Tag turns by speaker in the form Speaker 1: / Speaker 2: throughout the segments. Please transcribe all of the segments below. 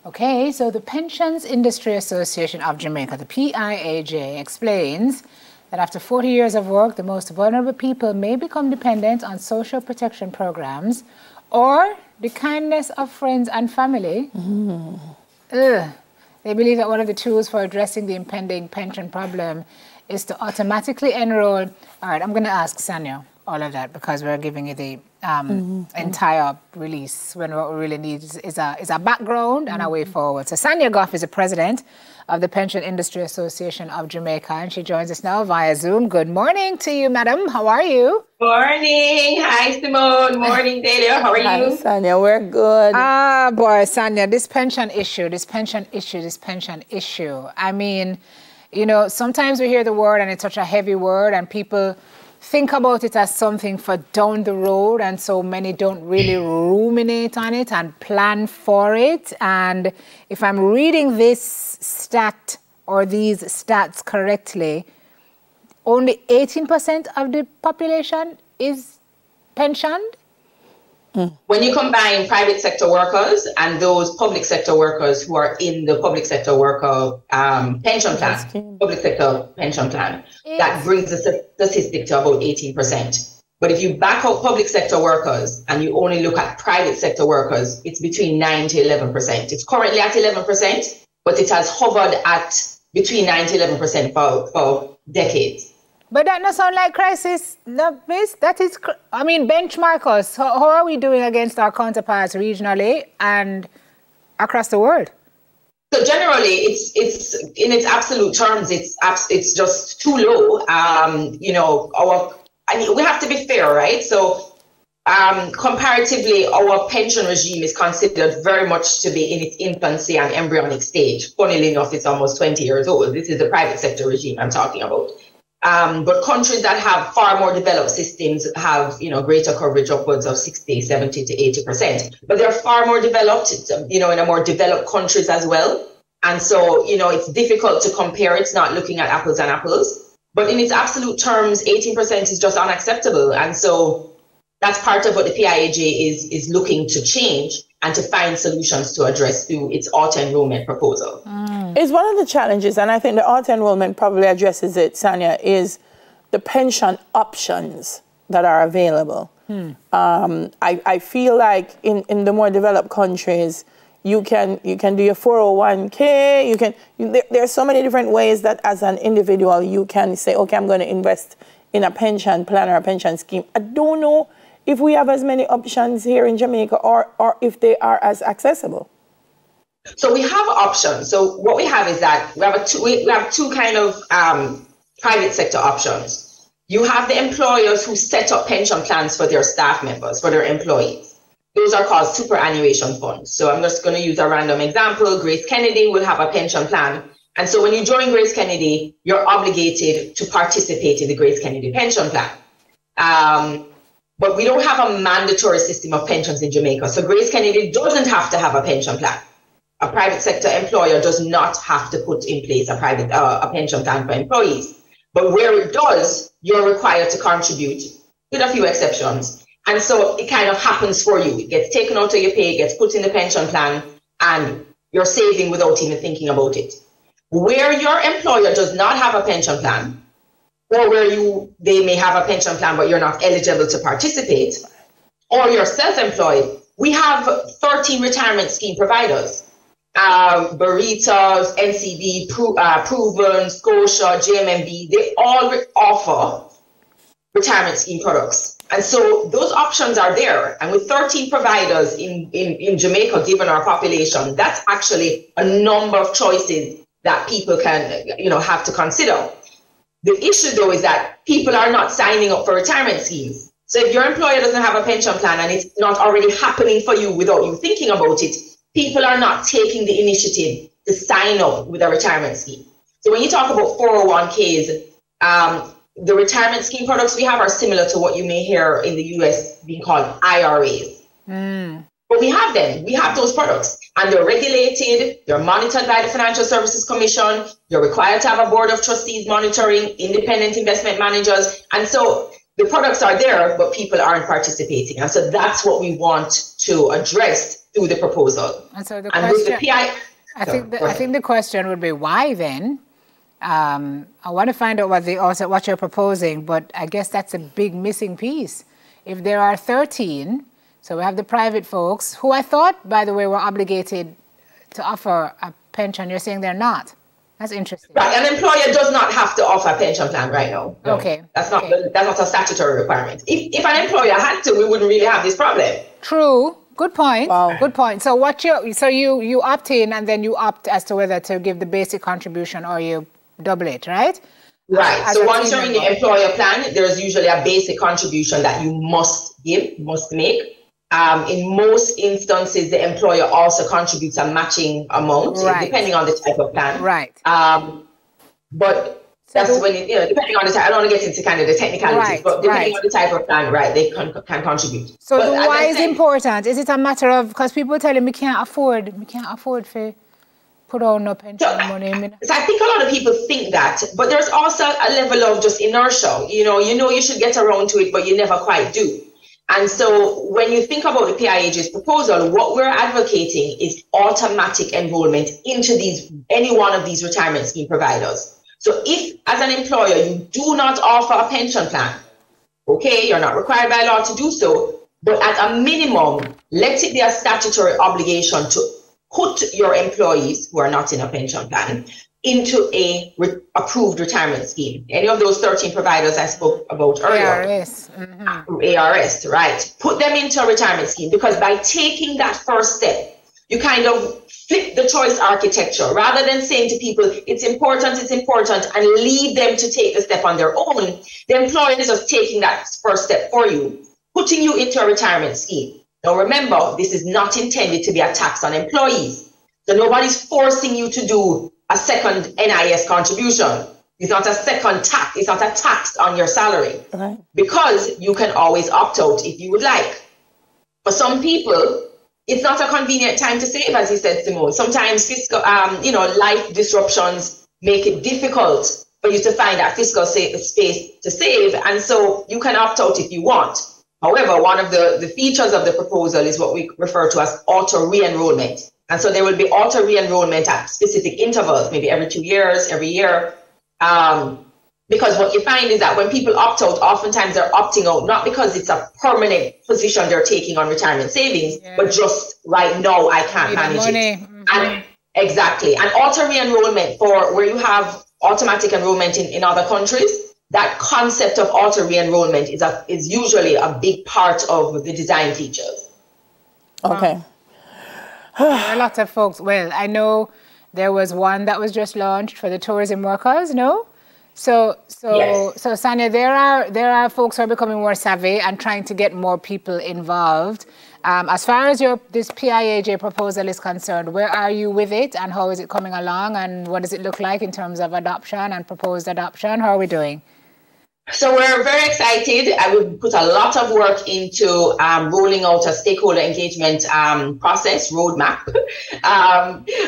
Speaker 1: Okay, so the Pensions Industry Association of Jamaica, the PIAJ, explains that after 40 years of work, the most vulnerable people may become dependent on social protection programs or the kindness of friends and family. They believe that one of the tools for addressing the impending pension problem is to automatically enroll. All right, I'm going to ask Sanya all of that because we're giving you the entire release when what we really need is a background and a way forward. So Sanya Goffe is the president of the Pension Industry Association of Jamaica, and she joins us now via Zoom. Good morning to you, madam. How are you?
Speaker 2: Morning. Hi, Simone. Morning, Delia. How are you?
Speaker 3: Hi, Sanya. We're good.
Speaker 1: Ah, boy, Sanya, this pension issue. I mean, you know, sometimes we hear the word and it's such a heavy word and people think about it as something for down the road, and so many don't really ruminate on it and plan for it. And if I'm reading this stat or these stats correctly, only 18% of the population is pensioned?
Speaker 2: When you combine private sector workers and those public sector workers who are in the public sector worker pension plan, public sector pension plan, that brings the statistic to about 18%. But if you back out public sector workers and you only look at private sector workers, it's between 9 to 11%. It's currently at 11%, but it has hovered at between 9 to 11% for decades.
Speaker 1: But that doesn't sound like crisis, no, miss. That is, I mean, benchmark us. How are we doing against our counterparts regionally and across the world?
Speaker 2: So generally, it's in its absolute terms, it's just too low. You know, we have to be fair, right? So comparatively, our pension regime is considered very much to be in its infancy and embryonic stage. Funnily enough, it's almost 20 years old. This is the private sector regime I'm talking about. But countries that have far more developed systems have, you know, greater coverage upwards of 60, 70 to 80%. But they're far more developed, you know, in a more developed countries as well. And so, you know, it's difficult to compare. It's not looking at apples and apples. But in its absolute terms, 18% is just unacceptable. And so that's part of what the PIAJ is looking to change and to find solutions to address through its auto-enrollment proposal.
Speaker 3: It's one of the challenges, and I think the auto-enrollment probably addresses it, Sanya, is the pension options that are available. I feel like in the more developed countries, you can do your 401k, there are so many different ways that as an individual you can say, okay, I'm going to invest in a pension plan or a pension scheme. I don't know if we have as many options here in Jamaica or if they are as accessible.
Speaker 2: So we have options. So what we have is that we have two kind of private sector options. You have the employers who set up pension plans for their staff members, for their employees. Those are called superannuation funds. So I'm just going to use a random example. Grace Kennedy will have a pension plan. And so when you join Grace Kennedy, you're obligated to participate in the Grace Kennedy pension plan. But we don't have a mandatory system of pensions in Jamaica. So Grace Kennedy doesn't have to have a pension plan. A private sector employer does not have to put in place a pension plan for employees. But where it does, you're required to contribute, with a few exceptions. And so it kind of happens for you. It gets taken out of your pay, gets put in the pension plan, and you're saving without even thinking about it. Where your employer does not have a pension plan, or where they may have a pension plan, but you're not eligible to participate, or you're self-employed, we have 13 retirement scheme providers. Baritas, NCB, Proven, Scotia, JMMB, they all offer retirement scheme products. And so those options are there. And with 13 providers in Jamaica, given our population, that's actually a number of choices that people can, you know, have to consider. The issue, though, is that people are not signing up for retirement schemes. So if your employer doesn't have a pension plan and it's not already happening for you without you thinking about it, people are not taking the initiative to sign up with a retirement scheme. So when you talk about 401ks, the retirement scheme products we have are similar to what you may hear in the US being called IRAs. But we have them. We have those products. And they're regulated. They're monitored by the Financial Services Commission. You're required to have a board of trustees monitoring, independent investment managers. And so the products are there, but people aren't participating. And so that's what we want to address through the proposal.
Speaker 1: And so the
Speaker 2: and
Speaker 1: question,
Speaker 2: with the PI,
Speaker 1: I think the question would be why then? I want to find out what you're proposing, but I guess that's a big missing piece. If there are 13, so we have the private folks, who I thought, by the way, were obligated to offer a pension. You're saying they're not. That's interesting.
Speaker 2: Right, an employer does not have to offer a pension plan right now. No.
Speaker 1: Okay.
Speaker 2: That's not a statutory requirement. If an employer had to, we wouldn't really have this problem.
Speaker 1: True. Good point.
Speaker 3: Wow.
Speaker 1: Good point. So you opt in, and then you opt as to whether to give the basic contribution or you double it, right?
Speaker 2: Right. So once you're in the employer plan, there's usually a basic contribution that you must make. In most instances, the employer also contributes a matching amount, depending on the type of plan.
Speaker 1: Right.
Speaker 2: But that's when, depending on the type, I don't want to get into kind of the technicalities, but depending on the type of plan, they can contribute.
Speaker 1: So the why is important? Is it a matter of, because people tell me can't afford to put on no pension money?
Speaker 2: So I think a lot of people think that, but there's also a level of just inertia. You know you should get around to it, but you never quite do. And so when you think about the PIAJ's proposal, what we're advocating is automatic enrollment into any one of these retirement scheme providers. So if, as an employer, you do not offer a pension plan, okay, you're not required by law to do so, but at a minimum, let it be a statutory obligation to put your employees who are not in a pension plan into a approved retirement scheme. Any of those 13 providers I spoke about earlier.
Speaker 1: ARS. Mm-hmm.
Speaker 2: ARS, right. Put them into a retirement scheme, because by taking that first step, you kind of flip the choice architecture. Rather than saying to people, it's important, and leave them to take the step on their own, the employer is just taking that first step for you, putting you into a retirement scheme. Now remember, this is not intended to be a tax on employees. So nobody's forcing you to do a second NIS contribution. It's not a second tax. It's not a tax on your salary.
Speaker 3: Right. Because
Speaker 2: you can always opt out if you would like. For some people, it's not a convenient time to save, as you said, Simone. Sometimes fiscal, life disruptions make it difficult for you to find that fiscal space to save. And so you can opt out if you want. However, one of the features of the proposal is what we refer to as auto re-enrollment. And so there will be auto re-enrollment at specific intervals, maybe every 2 years, every year. Because what you find is that when people opt out, oftentimes they're opting out, not because it's a permanent position they're taking on retirement savings, but just right now I can't manage it. Mm-hmm. And exactly. And auto re-enrollment, for where you have automatic enrollment in other countries, that concept of auto re-enrollment is usually a big part of the design features.
Speaker 3: Okay.
Speaker 1: There are lots of folks. Well, I know there was one that was just launched for the tourism workers, no? So Sanya, there are folks who are becoming more savvy and trying to get more people involved. As far as this PIAJ proposal is concerned, where are you with it, and how is it coming along, and what does it look like in terms of adoption and proposed adoption? How are we doing?
Speaker 2: So we're very excited. I would put a lot of work into rolling out a stakeholder engagement process roadmap.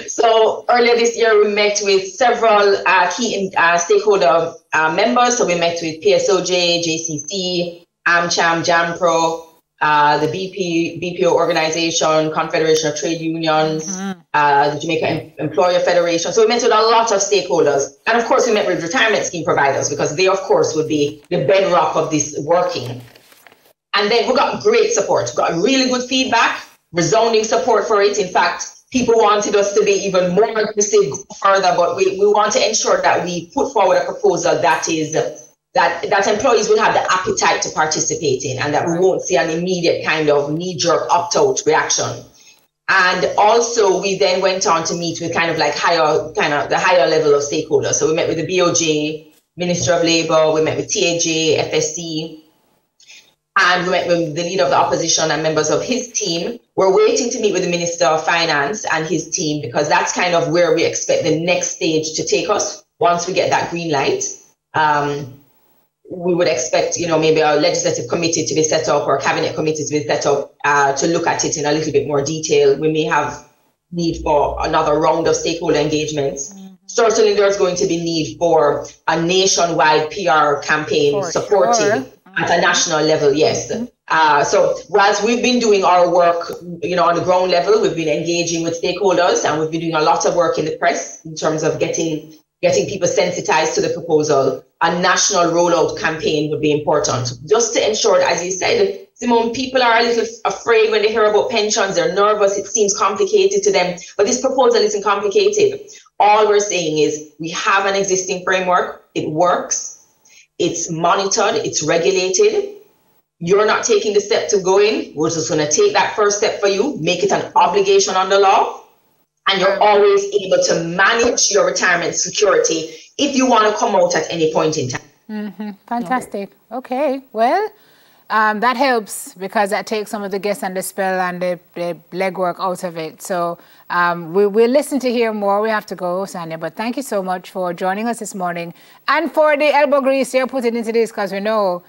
Speaker 2: So earlier this year, we met with several key stakeholder members. So we met with PSOJ, JCC, AmCham, JAMPRO, the BPO organization, Confederation of Trade Unions, the Jamaica Employer Federation. So we met with a lot of stakeholders. And of course, we met with retirement scheme providers, because they, of course, would be the bedrock of this working. And then we got great support. We got really good feedback, resounding support for it. In fact, people wanted us to be even more aggressive, go further, but we want to ensure that we put forward a proposal that is that employees will have the appetite to participate in, and that we won't see an immediate kind of knee-jerk opt-out reaction. And also, we then went on to meet with the higher level of stakeholders. So we met with the BOJ, Minister of Labour, we met with TAJ, FSC, and we met with the leader of the opposition and members of his team. We're waiting to meet with the Minister of Finance and his team, because that's kind of where we expect the next stage to take us once we get that green light. We would expect, maybe a legislative committee to be set up, or a cabinet committee to be set up to look at it in a little bit more detail. We may have need for another round of stakeholder engagements. Mm-hmm. Certainly, there's going to be need for a nationwide PR campaign supporting At a national level, yes. So whilst we've been doing our work, on the ground level, we've been engaging with stakeholders, and we've been doing a lot of work in the press in terms of getting people sensitized to the proposal. A national rollout campaign would be important, just to ensure, as you said, Simone, people are a little afraid when they hear about pensions. They're nervous. It seems complicated to them, but this proposal isn't complicated. All we're saying is we have an existing framework. It works. It's monitored. It's regulated. You're not taking the step to go in. We're just going to take that first step for you, make it an obligation under law, and you're always able to manage your retirement security if you want to come out at any point in time.
Speaker 1: Fantastic. Okay. Well, that helps because that takes some of the guess and the spell and the legwork out of it. So we'll listen to hear more. We have to go, Sanya, but thank you so much for joining us this morning and for the elbow grease you're putting into this, because we know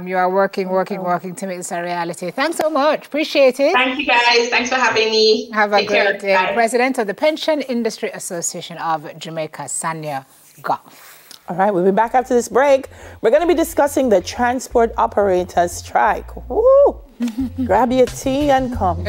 Speaker 1: you are working to make this a reality. Thanks so much. Appreciate it.
Speaker 2: Thank you, guys. Thanks for having me.
Speaker 1: Have a great day. Bye. President of the Pension Industry Association of Jamaica, Sanya Goffe.
Speaker 3: All right, we'll be back after this break. We're going to be discussing the transport operators strike. Woo! Grab your tea and come.